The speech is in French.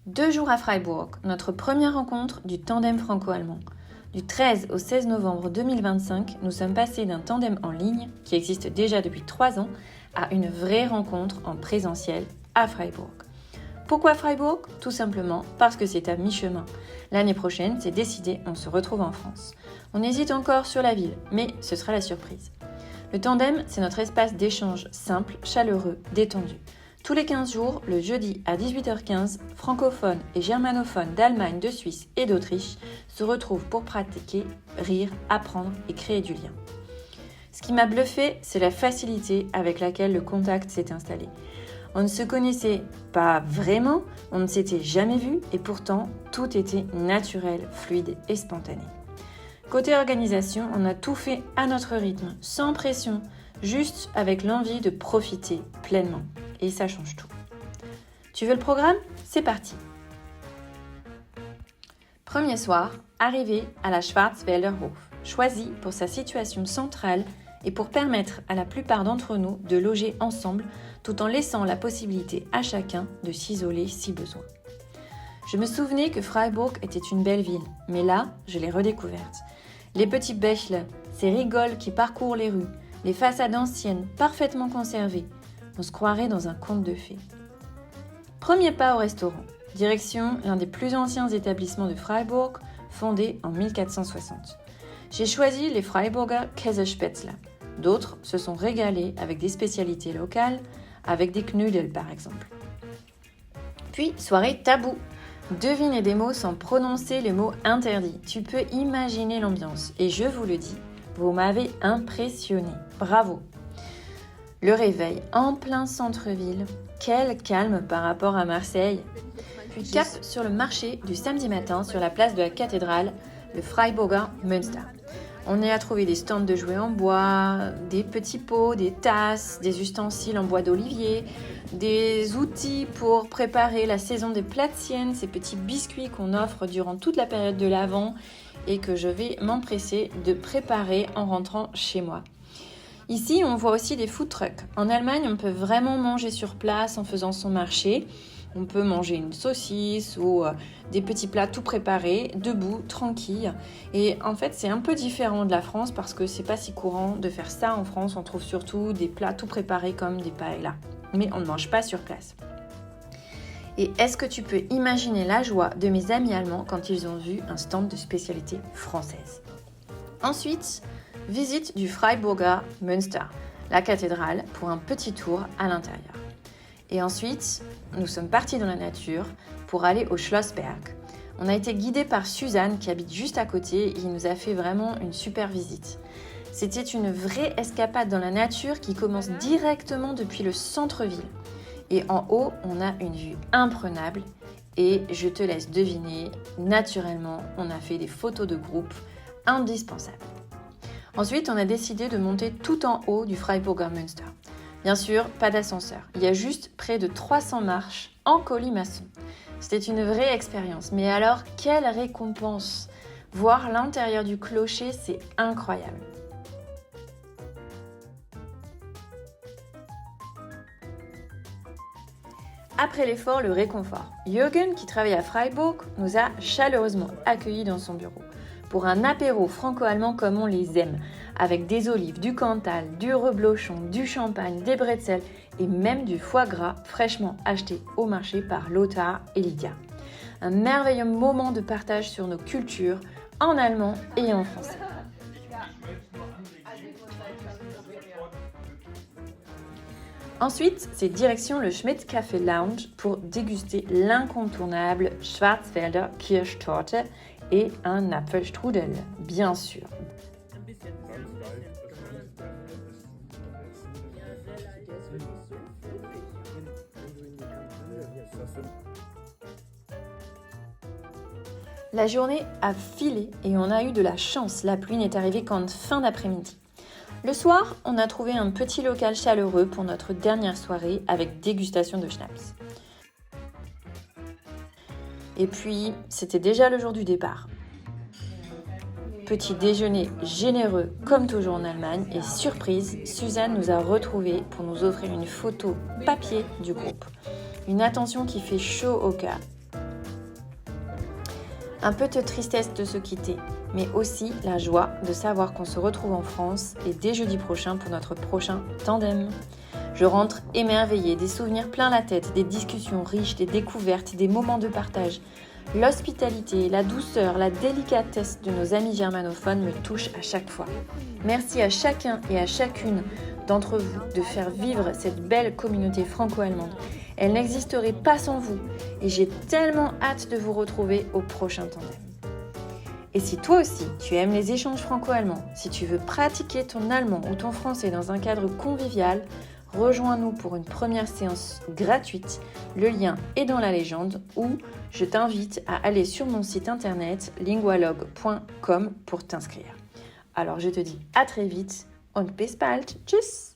2 jours à Freiburg, notre première rencontre du tandem franco-allemand. Du 13 au 16 novembre 2025, nous sommes passés d'un tandem en ligne, qui existe déjà depuis 3 ans, à une vraie rencontre en présentiel à Freiburg. Pourquoi Freiburg ? Tout simplement parce que c'est à mi-chemin. L'année prochaine, c'est décidé, on se retrouve en France. On hésite encore sur la ville, mais ce sera la surprise. Le tandem, c'est notre espace d'échange simple, chaleureux, détendu. Tous les 15 jours, le jeudi à 18h15, francophones et germanophones d'Allemagne, de Suisse et d'Autriche se retrouvent pour pratiquer, rire, apprendre et créer du lien. Ce qui m'a bluffé, c'est la facilité avec laquelle le contact s'est installé. On ne se connaissait pas vraiment, on ne s'était jamais vu et pourtant tout était naturel, fluide et spontané. Côté organisation, on a tout fait à notre rythme, sans pression, juste avec l'envie de profiter pleinement. Et ça change tout. Tu veux le programme ? C'est parti. Premier soir, arrivé à la Schwarzwälder Hof, choisi pour sa situation centrale et pour permettre à la plupart d'entre nous de loger ensemble tout en laissant la possibilité à chacun de s'isoler si besoin. Je me souvenais que Freiburg était une belle ville, mais là, je l'ai redécouverte. Les petits bächle, ces rigoles qui parcourent les rues, les façades anciennes, parfaitement conservées. On se croirait dans un conte de fées. Premier pas au restaurant. Direction l'un des plus anciens établissements de Freiburg, fondé en 1460. J'ai choisi les Freiburger Käsespätzle. D'autres se sont régalés avec des spécialités locales, avec des knödel par exemple. Puis, soirée tabou. Deviner des mots sans prononcer les mots interdits. Tu peux imaginer l'ambiance. Et je vous le dis, vous m'avez impressionné. Bravo. Le réveil en plein centre-ville. Quel calme par rapport à Marseille. Puis cap sur le marché du samedi matin sur la place de la cathédrale, le Freiburger Münster. On y a trouvé des stands de jouets en bois, des petits pots, des tasses, des ustensiles en bois d'olivier, des outils pour préparer la saison des Plätzchen, ces petits biscuits qu'on offre durant toute la période de l'Avent et que je vais m'empresser de préparer en rentrant chez moi. Ici, on voit aussi des food trucks. En Allemagne, on peut vraiment manger sur place en faisant son marché. On peut manger une saucisse ou des petits plats tout préparés, debout, tranquille. Et en fait, c'est un peu différent de la France parce que c'est pas si courant de faire ça en France. On trouve surtout des plats tout préparés comme des paellas. Mais on ne mange pas sur place. Et est-ce que tu peux imaginer la joie de mes amis allemands quand ils ont vu un stand de spécialité française ? Ensuite, visite du Freiburger Münster, la cathédrale, pour un petit tour à l'intérieur. Et ensuite, nous sommes partis dans la nature pour aller au Schlossberg. On a été guidés par Suzanne qui habite juste à côté et il nous a fait vraiment une super visite. C'était une vraie escapade dans la nature qui commence directement depuis le centre-ville. Et en haut, on a une vue imprenable et je te laisse deviner, naturellement, on a fait des photos de groupe indispensables. Ensuite, on a décidé de monter tout en haut du Freiburger Münster. Bien sûr, pas d'ascenseur. Il y a juste près de 300 marches en colimaçon. C'était une vraie expérience. Mais alors, quelle récompense ! Voir l'intérieur du clocher, c'est incroyable. Après l'effort, le réconfort. Jürgen, qui travaille à Freiburg, nous a chaleureusement accueillis dans son bureau pour un apéro franco-allemand comme on les aime, avec des olives, du Cantal, du reblochon, du champagne, des bretzels et même du foie gras fraîchement acheté au marché par Lothar et Lydia. Un merveilleux moment de partage sur nos cultures en allemand et en français. Ensuite, c'est direction le Schmidt Café Lounge pour déguster l'incontournable Schwarzwälder Kirschtorte et un Apfelstrudel, bien sûr. La journée a filé et on a eu de la chance, la pluie n'est arrivée qu'en fin d'après-midi. Le soir, on a trouvé un petit local chaleureux pour notre dernière soirée avec dégustation de schnapps. Et puis, c'était déjà le jour du départ. Petit déjeuner généreux comme toujours en Allemagne et surprise, Suzanne nous a retrouvés pour nous offrir une photo papier du groupe. Une attention qui fait chaud au cœur. Un peu de tristesse de se quitter, mais aussi la joie de savoir qu'on se retrouve en France et dès jeudi prochain pour notre prochain tandem. Je rentre émerveillée, des souvenirs plein la tête, des discussions riches, des découvertes, des moments de partage. L'hospitalité, la douceur, la délicatesse de nos amis germanophones me touchent à chaque fois. Merci à chacun et à chacune d'entre vous de faire vivre cette belle communauté franco-allemande. Elle n'existerait pas sans vous et j'ai tellement hâte de vous retrouver au prochain tandem. Et si toi aussi tu aimes les échanges franco-allemands, si tu veux pratiquer ton allemand ou ton français dans un cadre convivial, rejoins-nous pour une première séance gratuite. Le lien est dans la légende ou je t'invite à aller sur mon site internet lingualog.com pour t'inscrire. Alors je te dis à très vite und bis bald. Tschüss!